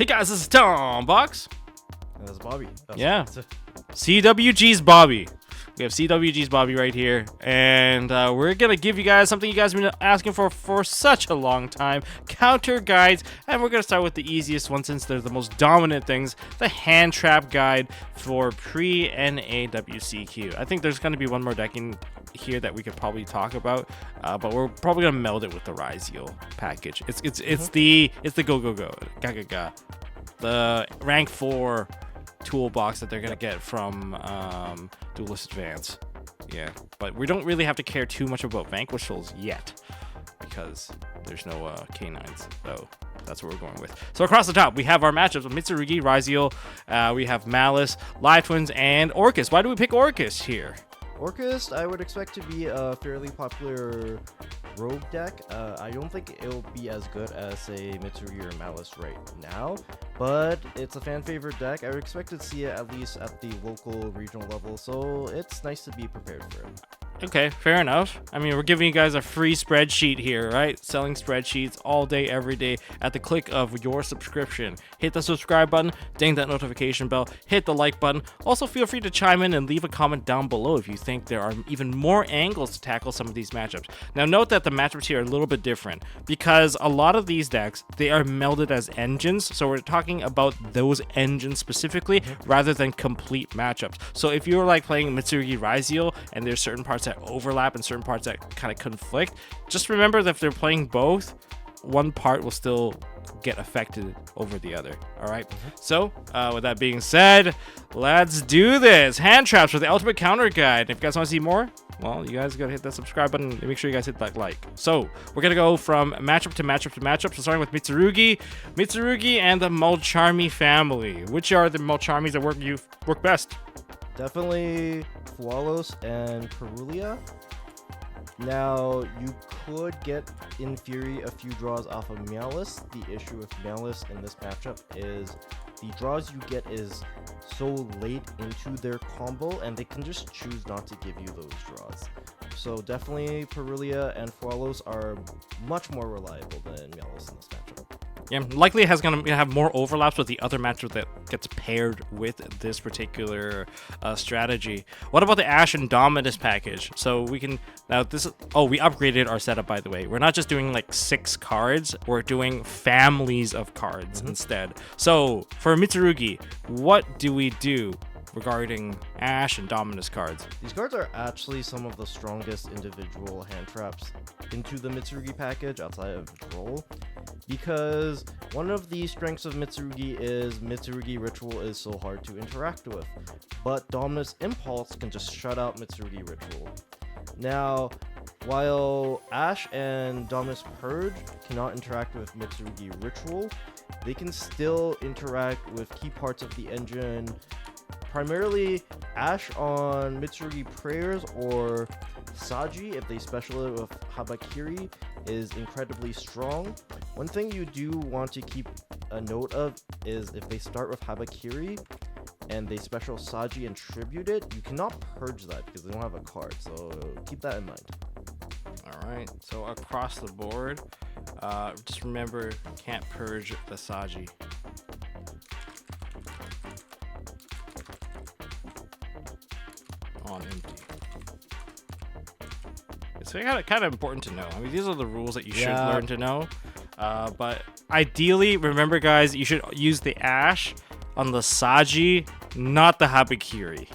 Hey guys, this is Tom Box. And that's Bobby. Yeah. CWG's Bobby. We have CWG's Bobby right here, and we're gonna give you guys something you guys have been asking for such a long time: counter guides. And we're gonna start with the easiest one, since they're the most dominant things: the hand trap guide for pre-NAWCQ. I think there's gonna be one more deck in here that we could probably talk about, but we're probably gonna meld it with the ryzeal package. It's the go ga, the rank 4 toolbox that they're gonna get from Duelist Advance. Yeah, but we don't really have to care too much about Vanquish Souls yet, because there's no K9s, so that's what we're going with. So across the top, we have our matchups of Mitsurugi, ryzeal, we have Malice, Live Twins, and Orcust. Why do we pick Orcust here? Orcust, I would expect to be a fairly popular rogue deck. I don't think it'll be as good as, say, Mitsurugi or Malice right now, but it's a fan favorite deck. I would expect to see it at least at the local, regional level, so it's nice to be prepared for it. Okay, fair enough. I mean, we're giving you guys a free spreadsheet here, right? Selling spreadsheets all day, every day at the click of your subscription. Hit the subscribe button, ding that notification bell, hit the like button. Also, feel free to chime in and leave a comment down below if you think there are even more angles to tackle some of these matchups. Now, note that the matchups here are a little bit different, because a lot of these decks, they are melded as engines, so we're talking about those engines specifically rather than complete matchups. So if you're like playing Mitsurugi ryzeal and there's certain parts that overlap and certain parts that kind of conflict, just remember that if they're playing both, one part will still get affected over the other. All right. So with that being said, let's do this. Hand traps for the ultimate counter guide. If you guys want to see more, well, you guys gotta hit that subscribe button and make sure you guys hit that like. So we're gonna go from matchup to matchup to matchup. So starting with Mitsurugi and the Mulcharmy family. Which are the Mulcharmies that work best? Definitely Fualos and Perulia. Now, you could get, in theory, a few draws off of Malice. The issue with Malice in this matchup is the draws you get is so late into their combo, and they can just choose not to give you those draws. So definitely Perulia and Fualos are much more reliable than Malice in this matchup. Yeah, likely has gonna have more overlaps with the other matchup that gets paired with this particular strategy. What about the Ashe and Dominus package? So we can now we upgraded our setup, by the way. We're not just doing like 6 cards, we're doing families of cards instead. So for Mitsurugi, what do we do regarding Ashe and Dominus cards? These cards are actually some of the strongest individual hand traps into the Mitsurugi package outside of Droll, because one of the strengths of Mitsurugi is Mitsurugi Ritual is so hard to interact with, but Dominus Impulse can just shut out Mitsurugi Ritual. Now, while Ashe and Dominus Purge cannot interact with Mitsurugi Ritual, they can still interact with key parts of the engine. Primarily, Ashe on Mitsurugi Prayers or Saji, if they special it with Habakiri, is incredibly strong. One thing you do want to keep a note of is if they start with Habakiri and they special Saji and tribute it, you cannot purge that because they don't have a card, so keep that in mind. Alright, so across the board, just remember, can't purge the Saji. On empty. It's kind of important to know. I mean, these are the rules that you should learn to know. But ideally, remember, guys, you should use the Ashe on the Saji, not the Habakiri.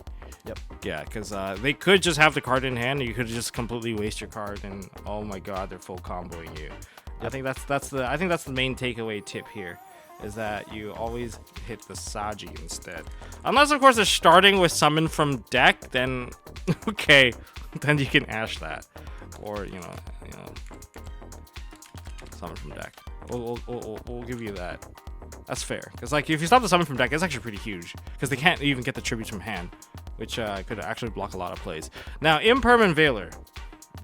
Yep. Yeah, because they could just have the card in hand, and you could just completely waste your card, and oh my god, they're full comboing you. Yep. I think that's the main takeaway tip here, is that you always hit the Saji instead. Unless, of course, they're starting with summon from deck, then okay, then you can Ashe that, or you know, summon from deck. We'll give you that. That's fair, because like if you stop the summon from deck, it's actually pretty huge, because they can't even get the tributes from hand, which could actually block a lot of plays. Now, Impermanent Veiler.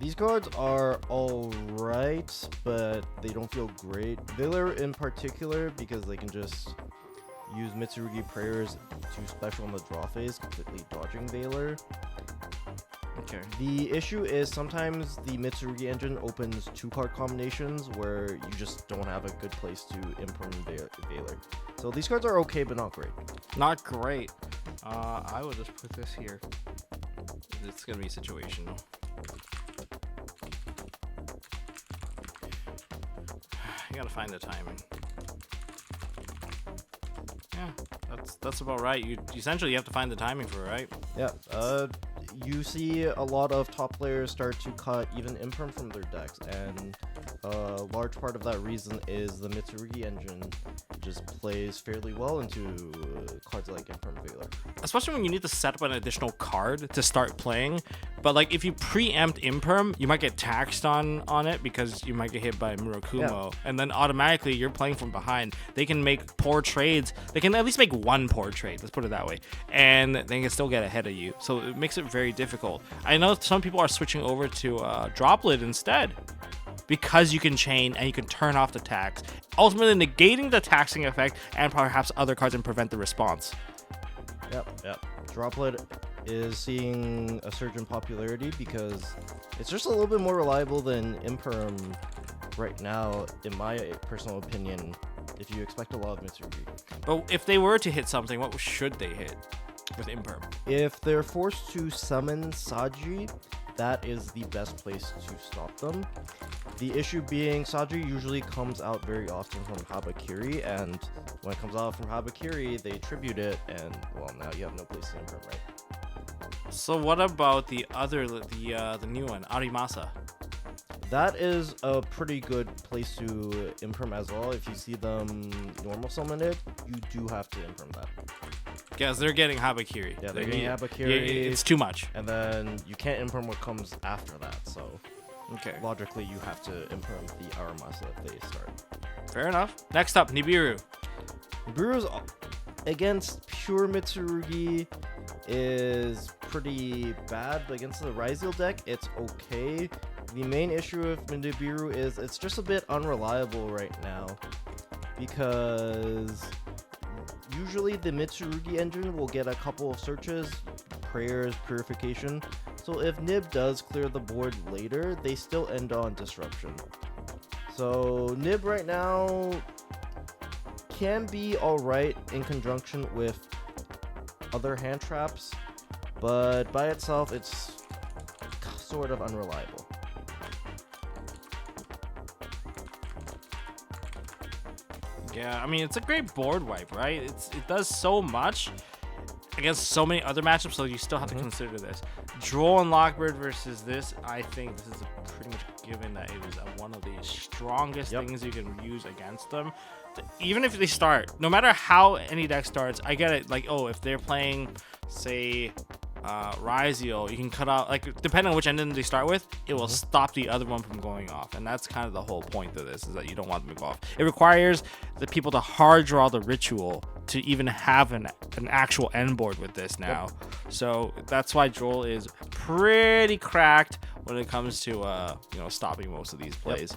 These cards are alright, but they don't feel great. Veiler in particular, because they can just use Mitsurugi Prayers to special in the draw phase, completely dodging Veiler. Okay. The issue is sometimes the Mitsurugi engine opens 2-card combinations where you just don't have a good place to impermanent Veiler. So these cards are okay, but not great. Not great. I will just put this here. It's gonna be situational. You gotta find the timing. Yeah, that's about right. You essentially have to find the timing for it, right? Yeah. You see a lot of top players start to cut even imperm from their decks, and a large part of that reason is the Mitsurugi engine just plays fairly well into cards like Imperm Veiler. Especially when you need to set up an additional card to start playing. But like if you preempt Imperm, you might get taxed on it because you might get hit by Murakumo. And then automatically you're playing from behind. They can make poor trades. They can at least make one poor trade, let's put it that way. And they can still get ahead of you. So it makes it very difficult. I know some people are switching over to Droplet instead, because you can chain and you can turn off the tax, ultimately negating the taxing effect and perhaps other cards and prevent the response. Yep. Droplet is seeing a surge in popularity because it's just a little bit more reliable than Imperm right now, in my personal opinion, if you expect a lot of Mitsurugi. But if they were to hit something, what should they hit with Imperm? If they're forced to summon Saji, that is the best place to stop them. The issue being, Saji usually comes out very often from Habakiri, and when it comes out from Habakiri, they tribute it, and well, now you have no place to Imperm, right? So what about the new one, Arimasa? That is a pretty good place to Imperm as well. If you see them normal summon it, you do have to Imperm that. Guys, they're getting Habakiri. Yeah, they're getting Habakiri. It's too much. And then you can't Imperm what comes after that, so okay. Logically, you have to Imperm the Aramasa if they start. Fair enough. Next up, Nibiru. Nibiru's against pure Mitsurugi is pretty bad, but against the ryzeal deck, it's okay. The main issue with Nibiru is it's just a bit unreliable right now, because usually the Mitsurugi engine will get a couple of searches, prayers, purification. So if Nib does clear the board later, they still end on disruption. So Nib right now can be alright in conjunction with other hand traps, but by itself it's sort of unreliable. Yeah, I mean, it's a great board wipe, right? It does so much against so many other matchups, so you still have to consider this. Droll and Lockbird versus this, I think this is pretty much given that it is one of the strongest things you can use against them. Even if they start, no matter how any deck starts, I get it. Like, oh, if they're playing, say, ryzeal, you can cut out, like, depending on which engine they start with, it will stop the other one from going off, and that's kind of the whole point of this, is that you don't want them to go off. It requires the people to hard draw the ritual to even have an actual end board with this now. So that's why Droll is pretty cracked when it comes to stopping most of these plays.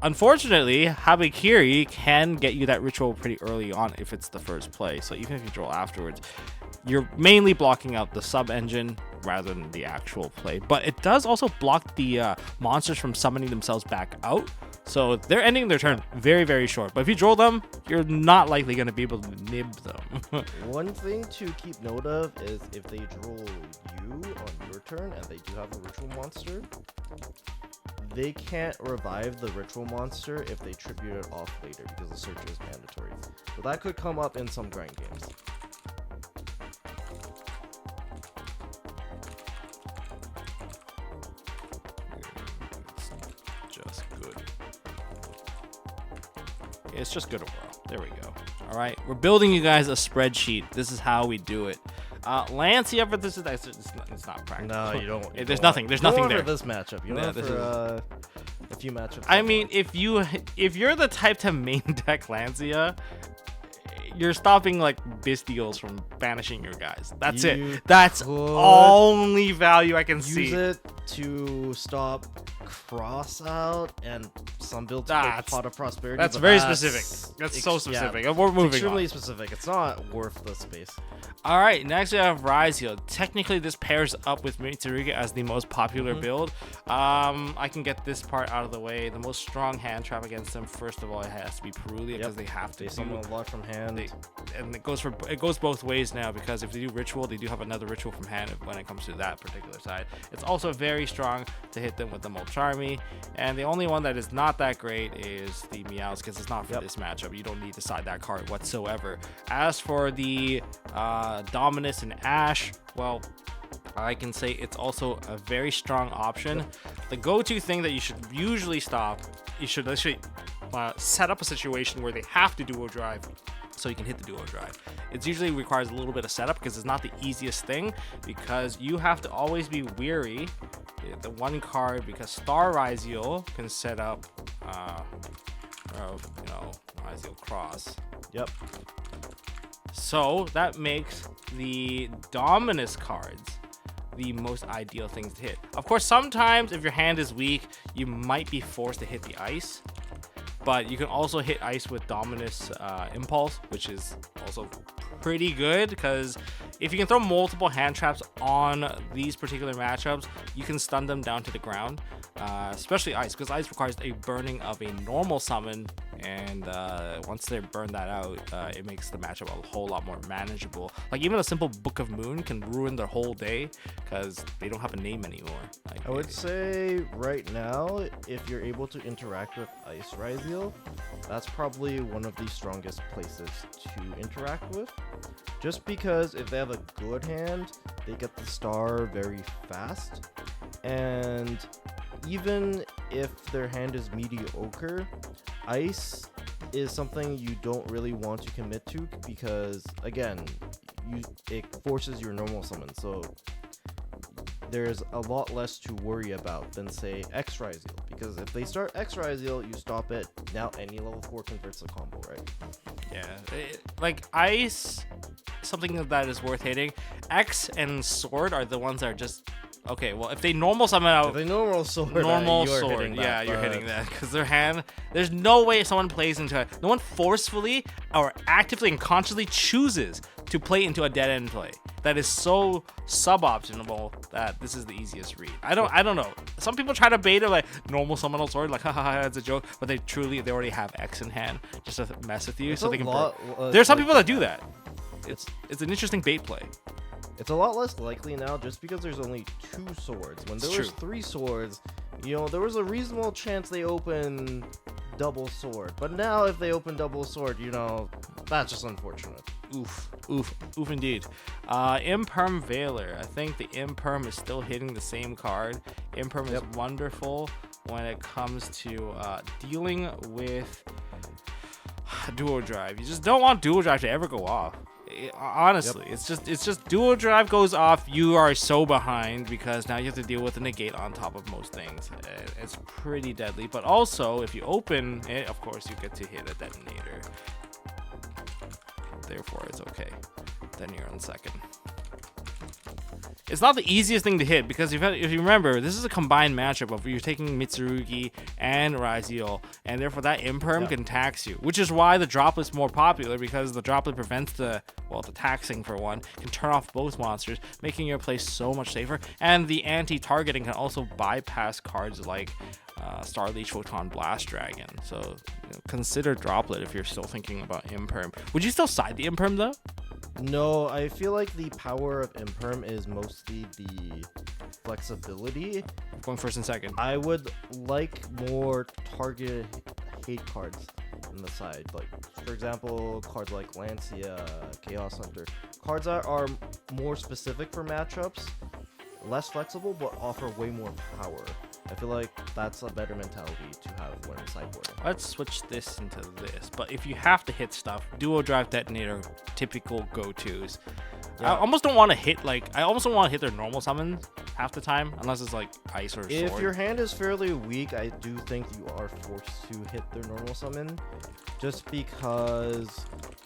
Unfortunately, Habakiri can get you that ritual pretty early on if it's the first play, so even if you draw afterwards, you're mainly blocking out the sub engine rather than the actual play. But it does also block the monsters from summoning themselves back out, so they're ending their turn very, very short. But if you draw them, you're not likely going to be able to nib them. One thing to keep note of is if they draw you on your turn and they do have a ritual monster, they can't revive the ritual monster if they tribute it off later, because the search is mandatory. So that could come up in some grind games. It's just good overall. There we go. All right, we're building you guys a spreadsheet. This is how we do it. Lancia, but this is it's not practical. No, you don't. There's nothing there. For this matchup, you know, for a few matchups. I mean, if you're the type to main deck Lancia, you're stopping like Bestials from banishing your guys. That's it. That's only value I can see. Use it to stop cross out, and some builds Ah, play Pot of Prosperity. That's but very specific. That's so specific. We're moving extremely on. specific. It's not worth the space. All right, next we have ryzeal. Technically, this pairs up with mitsurugi as the most popular build. I can get this part out of the way. The most strong hand trap against them, first of all, it has to be Perulia because they have to. They summon a lot from hand. And it goes both ways now, because if they do ritual, they do have another ritual from hand when it comes to that particular side. It's also very strong to hit them with the Molcharmi, and the only one that is not that great is the Meows, because it's not for this matchup. You don't need to side that card whatsoever. As for the Dominus and Ash, well, I can say it's also a very strong option. The go-to thing that you should usually stop, you should actually set up a situation where they have to duo drive, so you can hit the duo drive. It usually requires a little bit of setup because it's not the easiest thing, because you have to always be weary the one card, because Star ryzeal can set up ryzeal cross. Yep. So that makes the Dominus cards the most ideal things to hit. Of course, sometimes if your hand is weak, you might be forced to hit the ice, but you can also hit ice with Dominus Impulse, which is also pretty good, because if you can throw multiple hand traps on these particular matchups, you can stun them down to the ground, especially ice, because ice requires a burning of a normal summon, and once they burn that out, it makes the matchup a whole lot more manageable. Like, even a simple Book of Moon can ruin their whole day because they don't have a name anymore. Like, I would say right now, if you're able to interact with Ice ryzeal, that's probably one of the strongest places to interact with. Just because if they have a good hand, they get the star very fast. And even if their hand is mediocre, Ice is something you don't really want to commit to, because again, it forces your normal summon. So there's a lot less to worry about than, say, X ryzeal, because if they start X ryzeal, you stop it. Now any level 4 converts a combo, right? Yeah, like Ice, something that is worth hitting. X and Sword are the ones that are just okay. Well, if they normal summon out, If they normal sword, yeah, you're hitting that, because their hand. There's no way someone plays into it. No one forcefully or actively and consciously chooses to play into a dead end play. That is so suboptimal that this is the easiest read. I don't know. Some people try to bait it like normal summon out sword, like haha, it's a joke, but they already have X in hand just to mess with you, so they can. There's some people that do that. It's an interesting bait play. It's a lot less likely now, just because there's only 2 swords. When there was 3 swords, there was a reasonable chance they open double sword. But now if they open double sword, that's just unfortunate. Oof indeed. Imperm Veiler. I think the Imperm is still hitting the same card. Imperm is wonderful when it comes to dealing with duo drive. You just don't want duo drive to ever go off. Honestly, it's just duo drive goes off, you are so behind, because now you have to deal with a negate on top of most things. It's pretty deadly, but also if you open it, of course you get to hit a detonator. Therefore it's okay. Then you're on second. It's not the easiest thing to hit, because if you remember, this is a combined matchup of you're taking mitsurugi and ryzeal, and therefore that Imperm can tax you, which is why the droplet's more popular, because the droplet prevents the taxing, for one, can turn off both monsters, making your play so much safer, and the anti-targeting can also bypass cards like Starleech, Photon, Blast Dragon. So consider droplet if you're still thinking about Imperm. Would you still side the Imperm though? No, I feel like the power of Imperm is mostly the flexibility. Going first and second. I would like more target hate cards on the side. Like, for example, cards like Lancia, Chaos Hunter. Cards that are more specific for matchups, less flexible, but offer way more power. I feel like that's a better mentality to have when sideboarding. Let's switch this into this. But if you have to hit stuff, duo drive detonator, typical go-tos. I almost don't want to hit their normal summons half the time, unless it's like ice or sword. If your hand is fairly weak, I do think you are forced to hit their normal summon, just because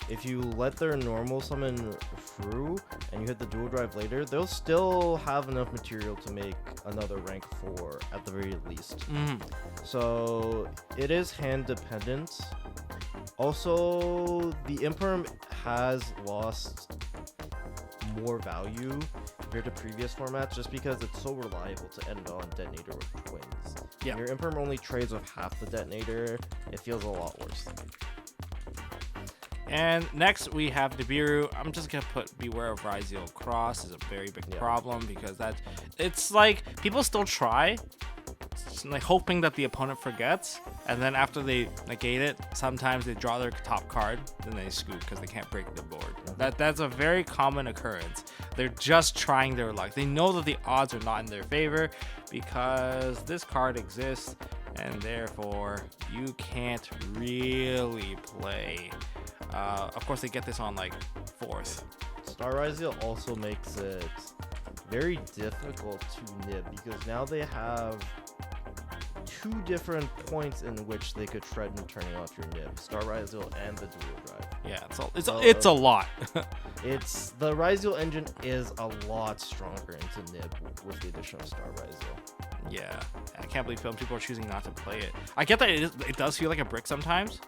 if you let their normal summon through and you hit the dual drive later, they'll still have enough material to make another rank 4 at the very least. Mhm. So it is hand dependent. Also, the Imperm has lost more value compared to previous formats just because it's so reliable to end on detonator with twins. Yeah. When your Imperm only trades with half the detonator, it feels a lot worse. And next we have Nibiru. I'm just gonna put Beware of Ryzeal Cross is a very big problem because it's like people still try, like hoping that the opponent forgets, and then after they negate it, sometimes they draw their top card, then they scoop because they can't break the board. That's a very common occurrence. They're just trying their luck. They know that the odds are not in their favor because this card exists, and therefore you can't really play. Of course, they get this on like 4th. Star Ryzeal also makes it very difficult to nib because now they have 2 different points in which they could shred and turning off your nib. Star Ryzeal and the dual drive. Yeah, it's a lot. It's the Ryzeal engine is a lot stronger into nib with the addition of Star Ryzeal. Yeah, I can't believe people are choosing not to play it. I get that it does feel like a brick sometimes.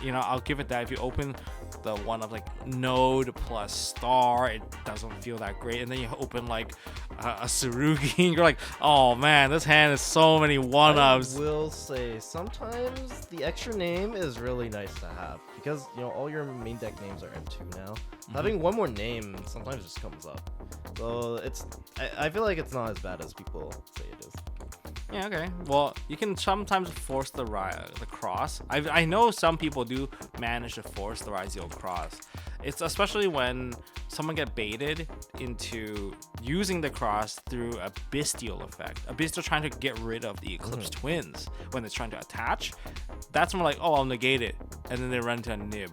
You know, I'll give it that. If you open the one of like node plus star, it doesn't feel that great. And then you open like a mitsurugi, and you're like, oh man, this hand is so many one-ups. I will say sometimes the extra name is really nice to have because you know all your main deck names are M2 now. Having one more name sometimes just comes up. So I feel like it's not as bad as people say it is. Yeah, okay. Well, you can sometimes force the cross. I know some people do manage to force the Ryzeal cross. It's especially when someone get baited into using the cross through a bestial effect. A bestial trying to get rid of the Eclipse twins when it's trying to attach. That's when like, oh, I'll negate it, and then they run into a nib.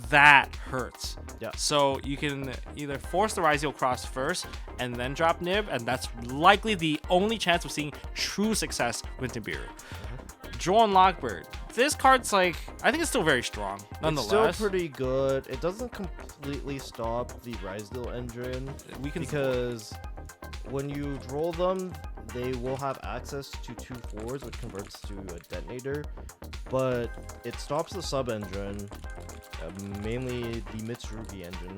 That hurts. Yeah. So you can either force the Ryzeal cross first and then drop nib, and that's likely the only chance of seeing true success with Nibiru. Droll and Lockbird. This card's like, I think it's still very strong, nonetheless. It's still pretty good. It doesn't completely stop the Ryzeal engine because when you droll them, they will have access to 2 4s, which converts to a detonator, but it stops the sub engine, mainly the Mitsurugi engine,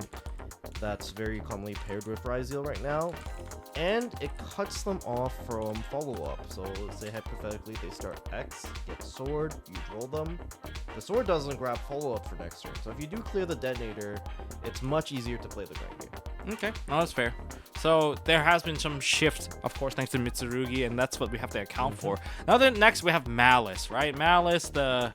that's very commonly paired with Ryzeal right now, and it cuts them off from follow-up. So let's say hypothetically they start X, get sword, you roll them. The sword doesn't grab follow-up for next turn, so if you do clear the detonator, it's much easier to play the grind game. Okay, no, that's fair. So there has been some shift, of course, thanks to Mitsurugi, and that's what we have to account for. Now then, next we have Malice, right? Malice, the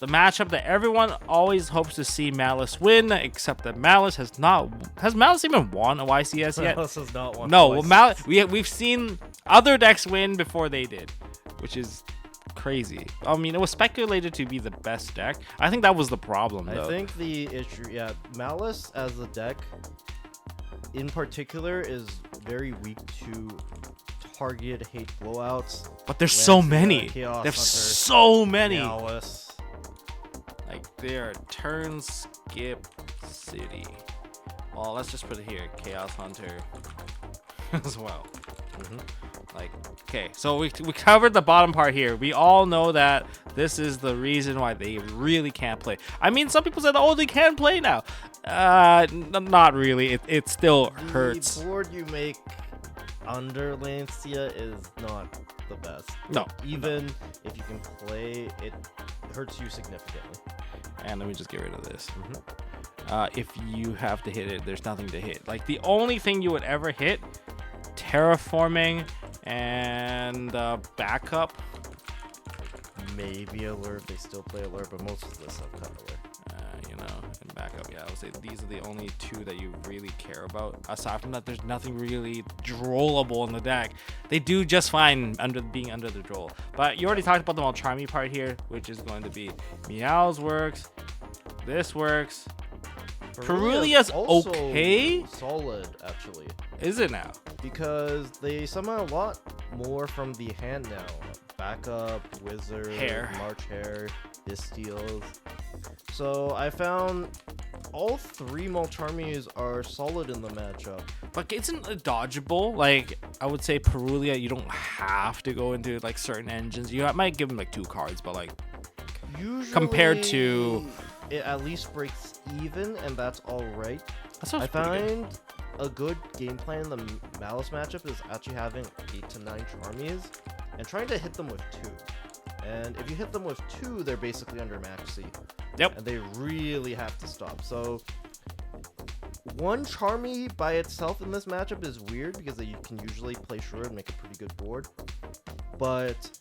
matchup that everyone always hopes to see Malice win, except that Malice has not. Has Malice even won a YCS yet? Malice has not won. No, well, Malice. We've seen other decks win before they did, which is crazy. I mean, it was speculated to be the best deck. I think that was the problem, though. I think the issue, yeah, Malice as a deck in particular is very weak to target hate blowouts. But there's so many. Chaos There's Hunter, so many. Malice. Like they're turn skip city. Well, let's just put it here, Chaos Hunter as well. Like, okay, so we covered the bottom part here. We all know that this is the reason why they really can't play. I mean, some people said, oh, they can play now. Not really. It still hurts. The board you make under Lancia is not the best. No. Even if you can play, it hurts you significantly. And let me just get rid of this. If you have to hit it, there's nothing to hit. Like, the only thing you would ever hit, terraforming and backup. Maybe alert. They still play alert, but most of this stuff kind of alert. You know, and backup. Yeah, I would say these are the only 2 that you really care about. Aside from that, there's nothing really drollable in the deck. They do just fine being under the droll. But you already talked about the Maltrami part here, which is going to be Meows works. This works. Carulia's also okay. Solid, actually. Is it now? Because they summon a lot more from the hand now. Backup, Wizard, Hair. March Hair, Distials. So I found all three Molcharmies are solid in the matchup. But isn't it dodgeable? Like, I would say Perulia, you don't have to go into like certain engines. You might give them like 2 cards, but like Usually, compared to it at least breaks even, and that's all right. that sounds I pretty good. find a good game plan in the Malice matchup is actually having 8 to 9 Charmies and trying to hit them with 2. And if you hit them with 2, they're basically under max C. Yep. And they really have to stop. So one Charmy by itself in this matchup is weird because you can usually play Shura and make a pretty good board. But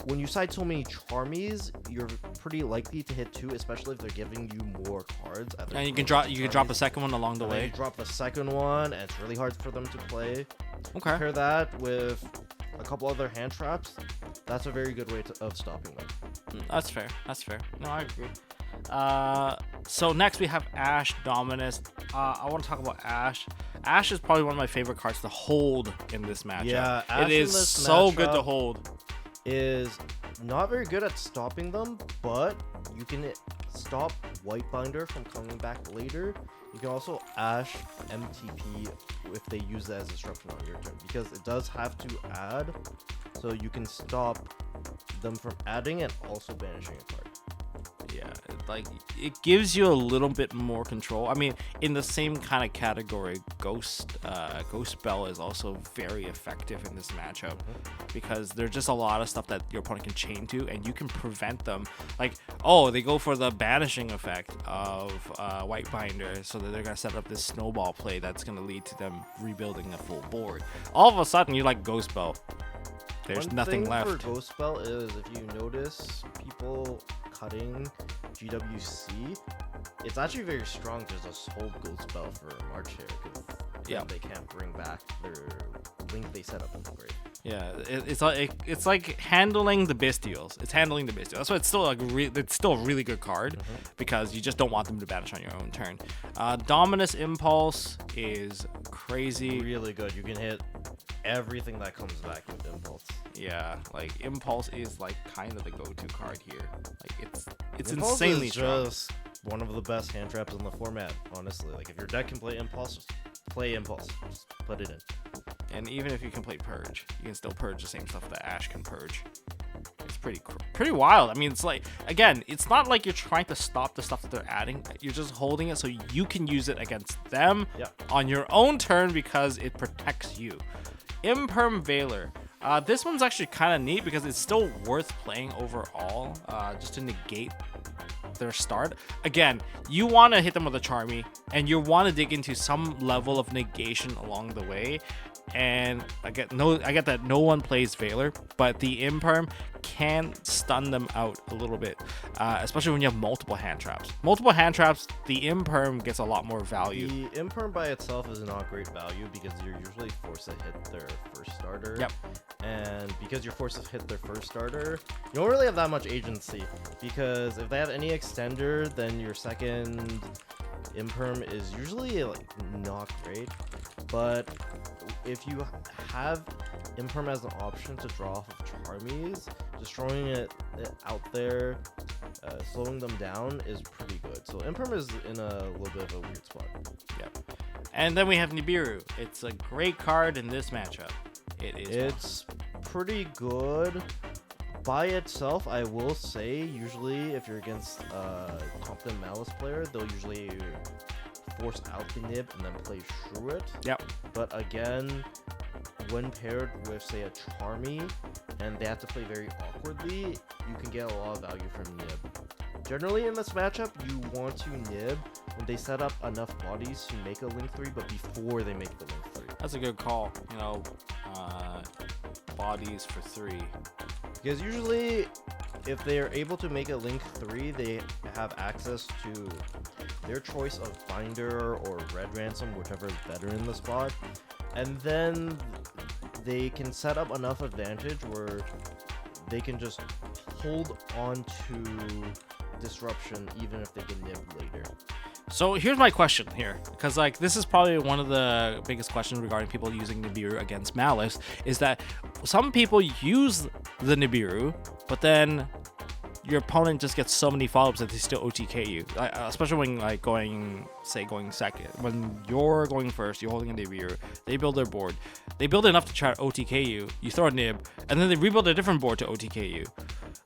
when you side so many Charmies, you're pretty likely to hit 2, especially if they're giving you more cards. And you can drop a second one along the and then way. you drop the second one, and it's really hard for them to play. Okay. Compare that with a couple other hand traps. That's a very good way of stopping them. That's fair. That's fair. No, I agree. So next we have Ashe Dominus. I want to talk about Ashe. Ashe is probably one of my favorite cards to hold in this matchup. Yeah, Ashe it in is this so good to matchup hold. Is not very good at stopping them, but you can stop Whitebinder from coming back later. You can also Ashe MTP if they use that as disruption on your turn, because it does have to add, so you can stop them from adding and also banishing a card. Yeah, it gives you a little bit more control. I mean, in the same kind of category, Ghost Bell is also very effective in this matchup because there's just a lot of stuff that your opponent can chain to, and you can prevent them. Like, oh, they go for the banishing effect of Whitebinder, so that they're gonna set up this snowball play that's gonna lead to them rebuilding a full board. All of a sudden, you like Ghost Bell. There's One nothing thing left. for Ghost Spell is if you notice people cutting GWC, it's actually very strong to just hold Ghost Spell for March here, because they can't bring back their link they set up in the grave. Yeah, it's like handling the Bestials. It's handling the Bestials. That's why it's still like it's still a really good card because you just don't want them to banish on your own turn. Dominus Impulse is crazy. Really good. You can hit everything that comes back with Impulse. Yeah, like Impulse is like kind of the go-to card here. Like it's Impulse insanely is strong. just one of the best hand traps in the format, honestly. Like if your deck can play Impulse, just play Impulse. Just put it in. And even if you can play Purge, you can still purge the same stuff that Ashe can purge. It's pretty wild. I mean, it's like, again, it's not like you're trying to stop the stuff that they're adding. You're just holding it so you can use it against them on your own turn because it protects you. Imperm Veiler. This one's actually kind of neat because it's still worth playing overall, just to negate their start. Again, you want to hit them with a Charmy, and you want to dig into some level of negation along the way. And I get that no one plays Veiler, but the Imperm can stun them out a little bit, especially when you have multiple hand traps. Multiple hand traps, the Imperm gets a lot more value. The Imperm by itself is not great value because you're usually forced to hit their first starter. Yep. And because you're forced to hit their first starter, you don't really have that much agency, because if they have any extender, then your second Imperm is usually like not great. But if you have Imperm as an option to draw off of Charmies, just throwing it out there, slowing them down is pretty good. So Imperm is in a little bit of a weird spot. Yep. And then we have Nibiru. It's a great card in this matchup. It's pretty good. By itself, I will say, usually if you're against a competent Malice player, they'll usually force out the Nib and then play through it. Yep. But again, when paired with, say, a Charmy, and they have to play very awkwardly, you can get a lot of value from Nib. Generally in this matchup, you want to Nib when they set up enough bodies to make a Link 3, but before they make the Link 3. That's a good call. You know, bodies for 3. Because usually, if they are able to make a Link 3, they have access to their choice of Binder or Red Ransom, whichever is better in the spot. And then they can set up enough advantage where they can just hold on to Disruption even if they get nibbed later. So here's my question here, because like this is probably one of the biggest questions regarding people using Nibiru against Malice, is that some people use the Nibiru, but then your opponent just gets so many follow-ups that they still OTK you, especially when like going second. When you're going first, you're holding a nib, they build their board, they build enough to try to OTK you, you throw a nib, and then they rebuild a different board to OTK you.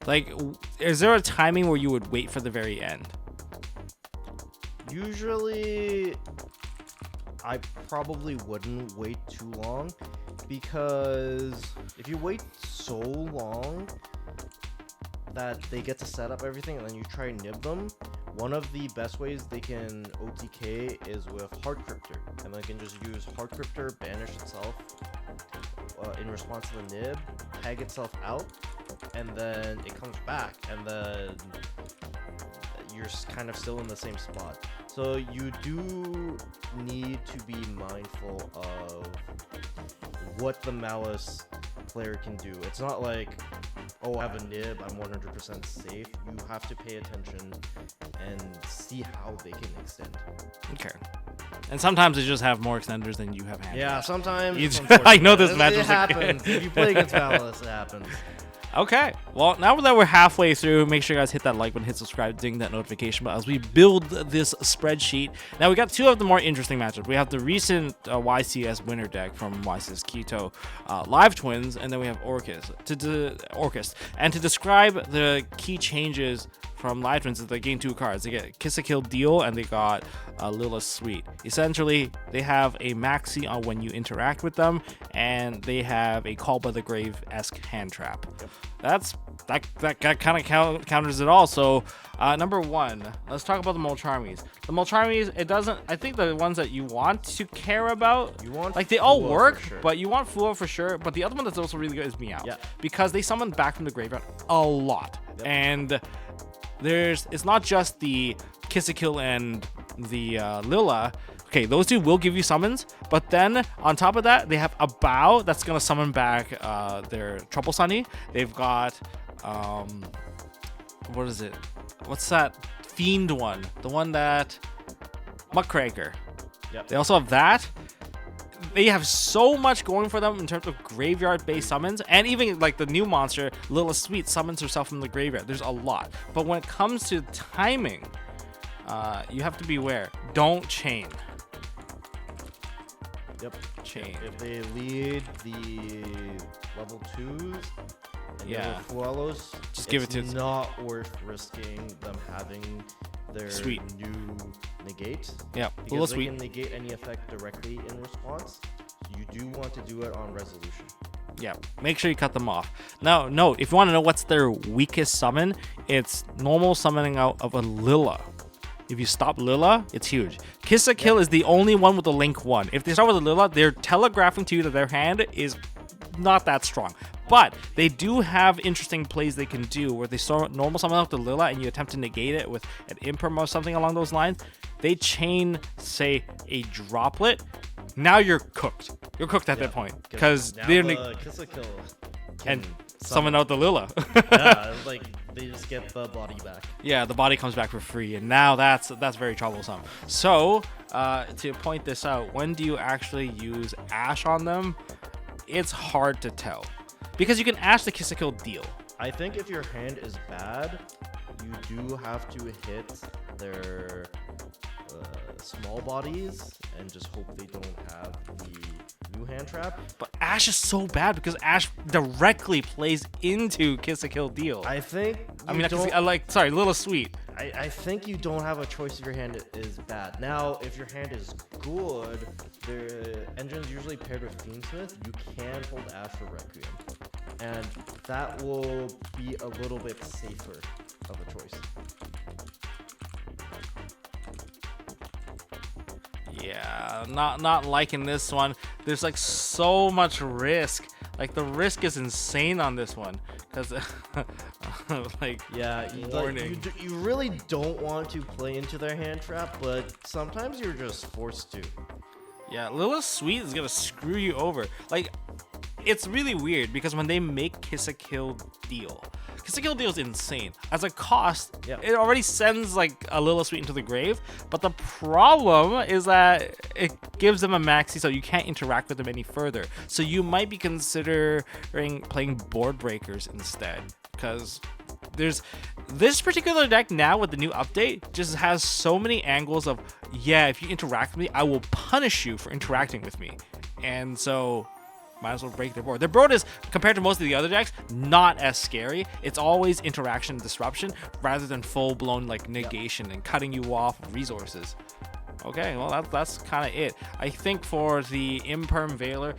Like, is there a timing where you would wait for the very end? Usually, I probably wouldn't wait too long, because if you wait so long that they get to set up everything and then you try and nib them, one of the best ways they can OTK is with hard cryptor, and they can just use hard cryptor, banish itself in response to the nib, tag itself out, and then it comes back, and then you're kind of still in the same spot. So you do need to be mindful of what the malice player can do. It's not like, oh, I have a nib, I'm 100% safe. You have to pay attention and see how they can extend. Okay. And sometimes they just have more extenders than you have hand. Yeah, sometimes. I know this match It was happens. If you play against malice, it happens. Okay, well, now that we're halfway through, make sure you guys hit that like button, hit subscribe, ding that notification bell as we build this spreadsheet. Now, we got two of the more interesting matchups. We have the recent YCS winner deck from YCS Quito, Live Twins, and then we have Orcust. And to describe the key changes from Live Twins is they gain 2 cards. They get Kiss a Kill Deal, and they got Lilith Sweet. Essentially, they have a maxi on when you interact with them, and they have a Call by the Grave-esque hand trap. That kind of counters it all. So number one, let's talk about the Molcharmies. The Molcharmies, it doesn't. I think the ones that you want to care about, like they all work, sure. But you want Fuo for sure. But the other one that's also really good is Meow, because they summon back from the graveyard a lot, and it's not just the Kiss a Kill and the Lila. Okay, those two will give you summons, but then on top of that, they have a Bow that's gonna summon back their Trouble Sunny. They've got what is it? What's that Fiend one? The one that Muckraker. Yep. They also have that. They have so much going for them in terms of graveyard-based summons, and even like the new monster, Lilith Sweet, summons herself from the graveyard. There's a lot, but when it comes to timing, you have to beware. Don't chain. Yep. Chain. If they lead the level 2s and level Fuelos, just give it to. It's not worth risking them having their new negate. Yeah, because they can negate any effect directly in response. So you do want to do it on resolution. Yeah, make sure you cut them off. Now, note, if you want to know what's their weakest summon, it's normal summoning out of a Lila. If you stop Lila, it's huge. Kiss a Kill is the only one with the Link 1. If they start with a Lila, they're telegraphing to you that their hand is not that strong. But they do have interesting plays they can do where they start normal summon out the Lila and you attempt to negate it with an Imperm or something along those lines. They chain, say, a Droplet. Now you're cooked. You're cooked at that point. Because they're Kiss a Kill and summon out the Lila. Yeah, like they just get the body back. Yeah, the body comes back for free, and now that's very troublesome. So, to point this out, when do you actually use Ash on them? It's hard to tell, because you can Ash the Kiss a Kill Deal. I think if your hand is bad, you do have to hit their small bodies and just hope they don't have the new hand trap. But Ash is so bad because Ash directly plays into Kiss a Kill Deal. I think. Little Sweet. I think you don't have a choice if your hand is bad. Now, if your hand is good, the engine's usually paired with Fiendsmith. You can hold Ash for Requiem, and that will be a little bit safer of a choice. Yeah, not liking this one. There's like so much risk. Like the risk is insane on this one because warning. You really don't want to play into their hand trap, but sometimes you're just forced to. Yeah, Lilith Sweet is gonna screw you over. Like, it's really weird because when they make Kiss a Kill Deal, Kiss a Kill Deal is insane. As a cost, it already sends like a Lilith Sweet into the grave, but the problem is that it gives them a maxi so you can't interact with them any further. So you might be considering playing Board Breakers instead, because there's this particular deck now with the new update just has so many angles of, yeah, if you interact with me, I will punish you for interacting with me. And so might as well break their board. Their board is, compared to most of the other decks, not as scary. It's always interaction disruption rather than full-blown like negation and cutting you off resources. Okay, well that's kind of it. I think for the Imperm Veiler,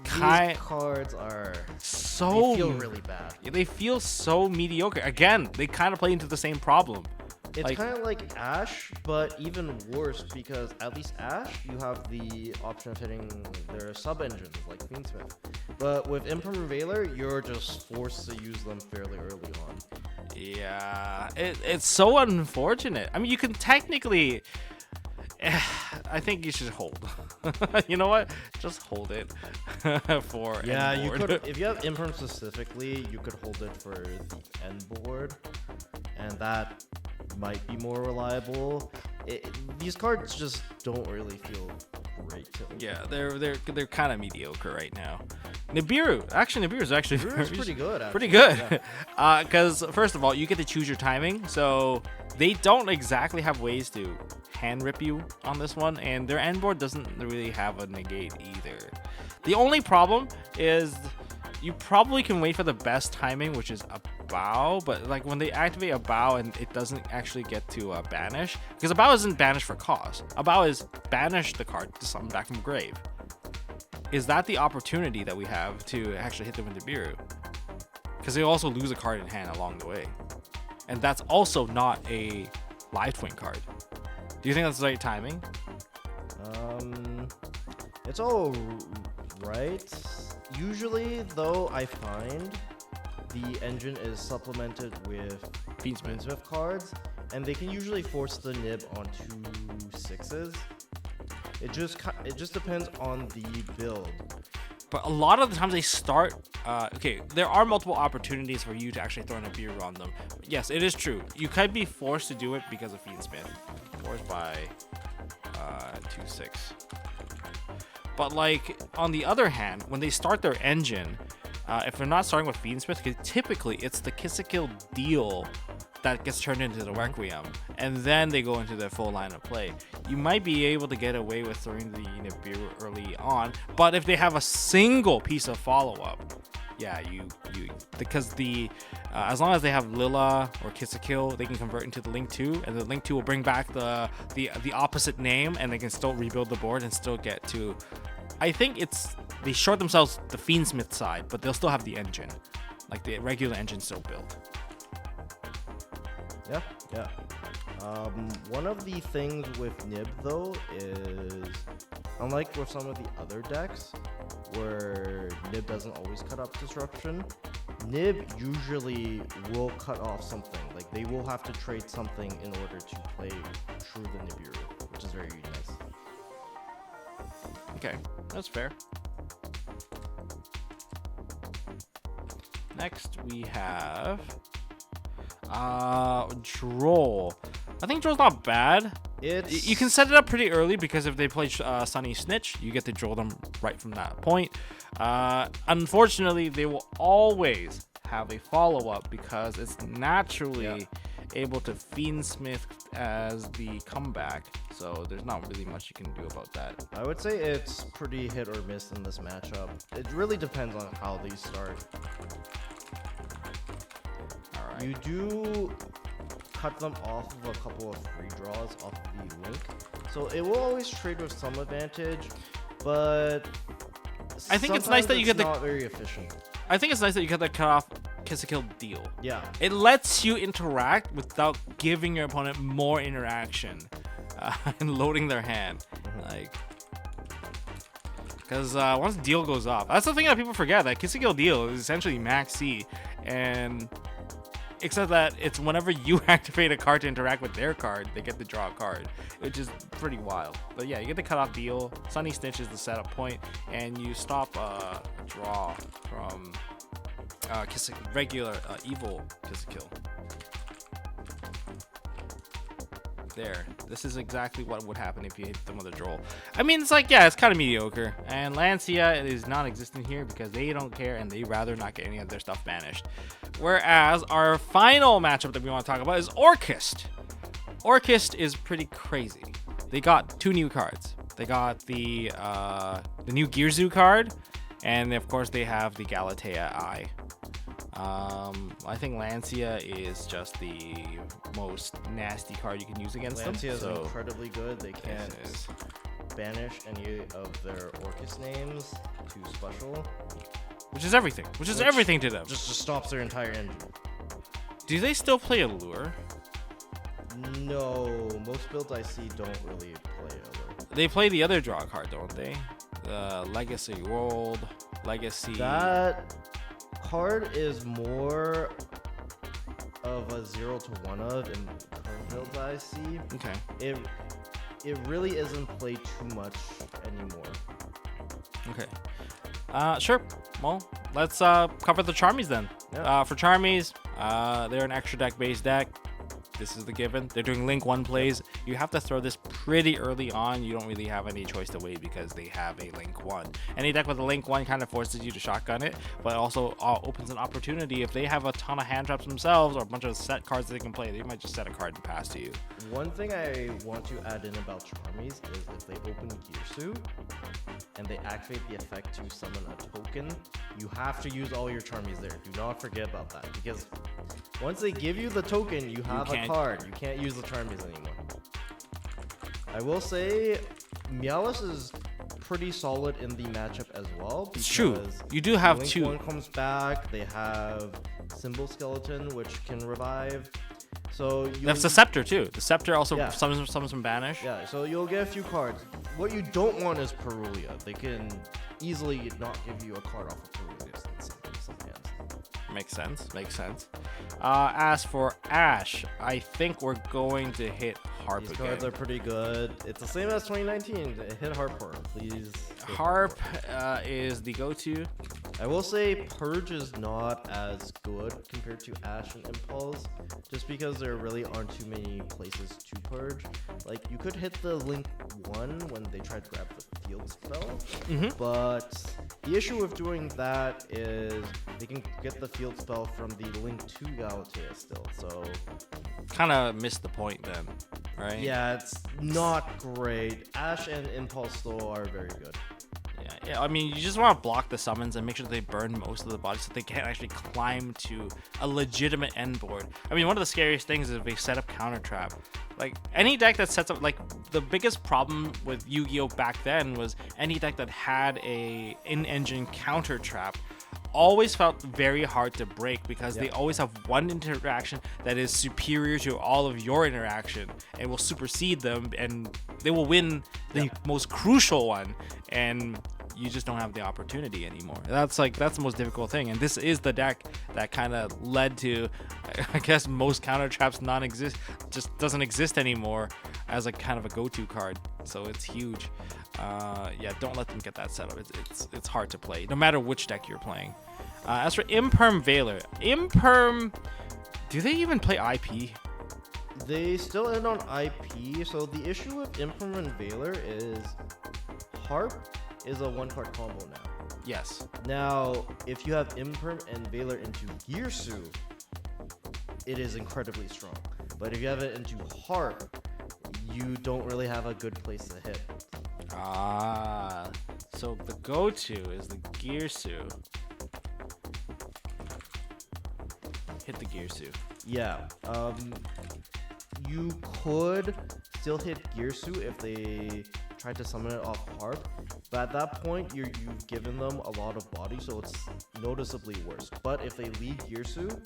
these cards are so they feel really bad. They feel so mediocre. Again, they kind of play into the same problem. It's kind of like Ash, but even worse because at least Ash, you have the option of hitting their sub-engines like Fiendsmith. But with Imperm Veiler, you're just forced to use them fairly early on. Yeah, it's so unfortunate. I mean, you can technically... I think you should hold. You know what? Just hold it for you could. If you have Imperm specifically, you could hold it for the end board, and that might be more reliable. These cards just don't really feel great to me. Yeah, they're kind of mediocre right now. Nibiru is actually pretty good. Pretty good. Because first of all, you get to choose your timing, so they don't exactly have ways to hand rip you on this one, and their end board doesn't really have a negate either. The only problem is you probably can wait for the best timing, which is a bow, but like when they activate a bow and it doesn't actually get to banish, because a bow isn't banished for cost. A bow is banish the card to summon back from grave. Is that the opportunity that we have to actually hit them with Nibiru? Because they also lose a card in hand along the way, and that's also not a live twin card. Do you think that's the right timing? It's all right. Usually, though, I find the engine is supplemented with Fiendsmith cards, and they can usually force the nib on 2 6s. It just depends on the build. But a lot of the times they start. Okay, there are multiple opportunities for you to actually throw in a beer on them. Yes, it is true. You could be forced to do it because of Fiendsmith. Forced by 2/6. But like on the other hand, when they start their engine, if they're not starting with Fiendsmith, typically it's the Kill deal that gets turned into the Requiem, and then they go into their full line of play. You might be able to get away with throwing the Nibiru early on, but if they have a single piece of follow-up, yeah, because the as long as they have Lila or Kill, they can convert into the Link 2, and the Link 2 will bring back the opposite name, and they can still rebuild the board and still get to. I think they short themselves the Fiendsmith side, but they'll still have the engine, like the regular engine still built. Yeah. One of the things with Nib though is, unlike with some of the other decks where Nib doesn't always cut off disruption, Nib usually will cut off something. Like they will have to trade something in order to play through the Nibiru, which is very nice. Okay, that's fair. Next we have Droll. I think Droll's not bad. You can set it up pretty early because if they play Sunny Snitch, you get to Droll them right from that point. Unfortunately, they will always have a follow-up because it's naturally able to Fiendsmith as the comeback. So there's not really much you can do about that. I would say it's pretty hit or miss in this matchup. It really depends on how these start. You do cut them off of a couple of free draws off the Link, so it will always trade with some advantage, but I think it's nice that you get not very efficient. I think it's nice that you get the cut off Kill deal. Yeah, it lets you interact without giving your opponent more interaction and loading their hand, like. Because once deal goes off, that's the thing that people forget, that Kill deal is essentially max C, and except that it's whenever you activate a card to interact with their card, they get to draw a card, which is pretty wild. But yeah, you get the cutoff deal. Sunny Snitch is the setup point, and you stop a draw from regular evil Kill. There. This is exactly what would happen if you hit them with a droll. I mean, it's like, yeah, it's kind of mediocre. And Lancia is non-existent here because they don't care and they rather not get any of their stuff banished. Whereas our final matchup that we want to talk about is Orcust. Orcust is pretty crazy. They got 2 new cards. They got the new Gyrzoo card, and of course they have the Galatea Eye. I think Lancia is just the most nasty card you can use against Lancia them. is incredibly good. They can't banish any of their Orcust names to special. Which is everything. Which is everything to them. Just stops their entire engine. Do they still play Allure? No, most builds I see don't really play Allure. They play the other draw card, don't they? The Legacy World, Legacy. That card is more of a 0 to 1 of in current builds I see. Okay. It really isn't played too much anymore. Okay. Sure. Well, let's cover the Charmies then. Yeah. For Charmies, they're an extra deck based deck. This is the given. They're doing Link 1 plays. You have to throw this pretty early on. You don't really have any choice to wait because they have a Link 1. Any deck with a Link 1 kind of forces you to shotgun it, but also opens an opportunity. If they have a ton of hand traps themselves or a bunch of set cards that they can play, they might just set a card and pass to you. One thing I want to add in about Charmies is if they open Gyrzoo and they activate the effect to summon a token, you have to use all your Charmies there. Do not forget about that, because once they give you the token, you have a card. You can't use the Charmies anymore. I will say Malice is pretty solid in the matchup as well. It's true. You do have Link 2. 1 comes back. They have Symbol Skeleton, which can revive. So That's the Scepter too. The Scepter also Yeah. summons from Banish. Yeah, so you'll get a few cards. What you don't want is Perulia. They can easily not give you a card off of Perulia in some hands. Makes sense. Makes sense. As for Ash, I think we're going to hit Harp These again. cards are pretty good. It's the same as 2019. Hit Harp, please. Harp is the go-to. I will say Purge is not as good compared to Ash and Impulse, just because there really aren't too many places to Purge. Like, you could hit the Link 1 when they try to grab the field spell, but the issue with doing that is they can get the field spell from the Link 2 Galatea still, so... Kind of missed the point then, right? Yeah, it's not great. Ash and Impulse still are very good. Yeah, I mean, you just want to block the summons and make sure that they burn most of the body so they can't actually climb to a legitimate end board. I mean, one of the scariest things is if they set up counter trap. Like, any deck that sets up, like, the biggest problem with Yu-Gi-Oh! Back then was any deck that had a in-engine counter trap always felt very hard to break because they always have one interaction that is superior to all of your interaction and will supersede them, and they will win the most crucial one, and you just don't have the opportunity anymore. That's the most difficult thing, and this is the deck that kind of led to, I guess, most counter traps just doesn't exist anymore as a kind of a go-to card. So it's huge. Yeah, don't let them get that setup. It's hard to play, no matter which deck you're playing. As for Imperm Veiler, do they even play IP? They still end on IP, so the issue with Imperm and Veiler is Harp is a one-card combo now. Yes. Now, if you have Imperm and Veiler into Gyrzoo, it is incredibly strong. But if you have it into Harp, you don't really have a good place to hit. So the go-to is the Gyrzoo. Hit the Gyrzoo. Yeah. You could still hit Gyrzoo if they tried to summon it off Harp, but at that point you've given them a lot of body, so it's noticeably worse. But if they lead Gyrzoo,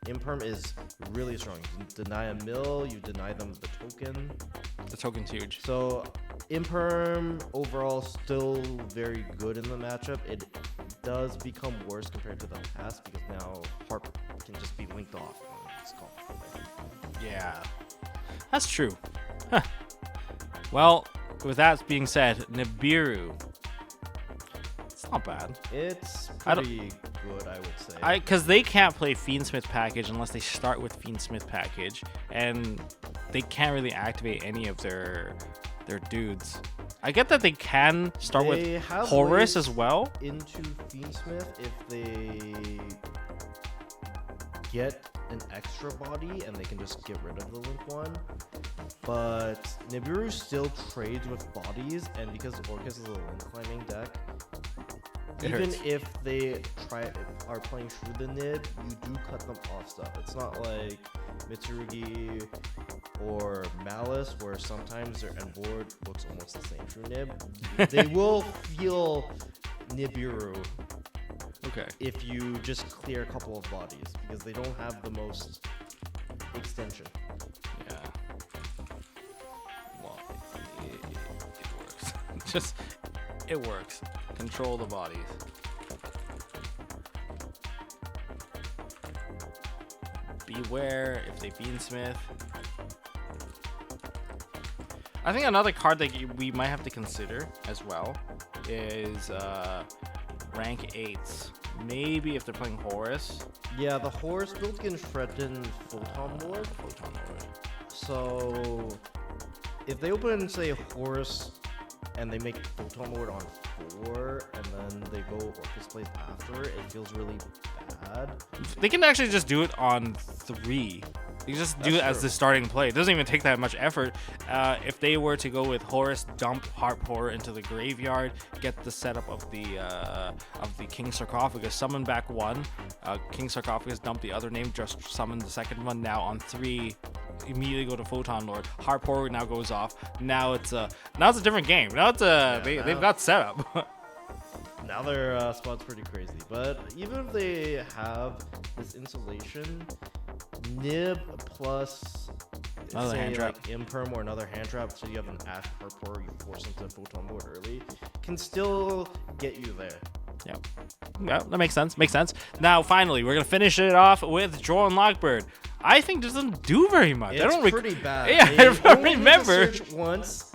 Imperm is really strong. You deny a mill, you deny them the token. The token's huge. So Imperm overall still very good in the matchup. It does become worse compared to the past because now Harp can just be linked off. Yeah, that's true. Huh. Well, with that being said, Nibiru. It's not bad. It's pretty good, I would say. Because they can't play Fiendsmith package unless they start with Fiendsmith package, and they can't really activate any of their dudes. I get that they can start with Horus as well. Into Fiendsmith if they get an extra body and they can just get rid of the Link one. But Nibiru still trades with bodies, and because Orcust is a Link climbing deck, even if they are playing through the Nib, you do cut them off stuff. It's not like Mitsurugi or Malice, where sometimes their end board looks almost the same through Nib. They will feel Nibiru if you just clear a couple of bodies, because they don't have the most extension. Yeah. Well, it works. It works. Control the bodies. Beware if they Beansmith. I think another card that we might have to consider as well is rank 8s. Maybe if they're playing Horus. Yeah, the Horus build can threaten Photon Lord. So if they open, say, Horus and they make Photon Lord on 4 and then they go Orcust plays after, it feels really bad. They can actually just do it on 3. You just do it as the starting play. It doesn't even take that much effort. If they were to go with Horus, dump Heart Pourer into the graveyard, get the setup of the King Sarcophagus, summon back 1, King Sarcophagus, dump the other name, just summon the second one. Now on 3, immediately go to Photon Lord. Heart Pourer now goes off. Now it's a different game. Now it's they've got setup. Now their spot's pretty crazy, but even if they have this insulation, Nib plus say like Imperm or another hand trap, so you have an Ash Harper, you force him to Photon Board early, can still get you there. Yep. Yeah, that makes sense. Makes sense. Now, finally, we're gonna finish it off with Droll and Lockbird. I think doesn't do very much. It's pretty bad. Yeah, I don't remember. Search once,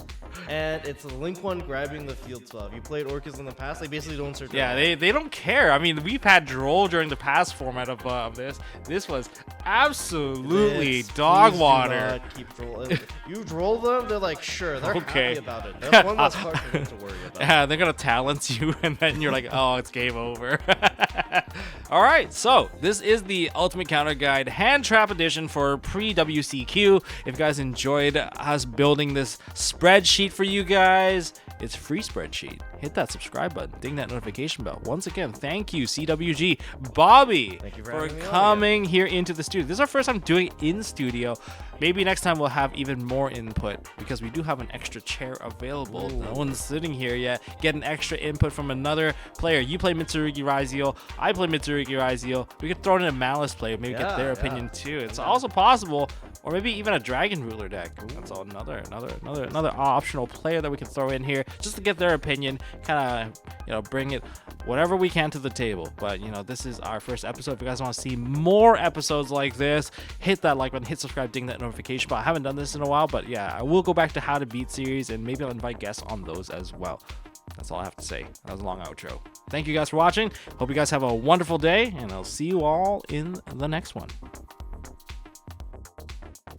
and it's a Link one grabbing the field spell. If you played Orcust in the past, they basically don't search. Yeah, they don't care. I mean, we've had Droll during the past format of this. This was absolutely dog water. Keep Droll. You Droll them, they're like, sure, they're happy about it. That's one less card for them to worry about. Yeah, they're gonna talent you, and then you're like, oh, it's game over. All right, so this is the Ultimate Counter Guide Hand Trap Edition for pre-WCQ. If you guys enjoyed us building this spreadsheet for you guys, it's a free spreadsheet. Hit that subscribe button, ding that notification bell. Once again, thank you, CWG Bobby, thank you for coming here into the studio. This is our first time doing it in studio. Maybe next time we'll have even more input, because we do have an extra chair available. Ooh. No one's sitting here yet. Get an extra input from another player. You play Mitsurugi ryzeal, I play Mitsurugi ryzeal. We could throw in a Malice player, maybe get their opinion too. It's also possible, or maybe even a Dragon Ruler deck. Ooh. That's all another optional player that we can throw in here just to get their opinion, kind of bring it whatever we can to the table. But this is our first episode. If you guys want to see more episodes like this, hit that like button, hit subscribe, ding that notification bell. I haven't done this in a while, but yeah, I will go back to How to Beat series, and maybe I'll invite guests on those as well. That's all I have to say. That was a long outro. Thank you guys for watching. Hope you guys have a wonderful day, and I'll see you all in the next one.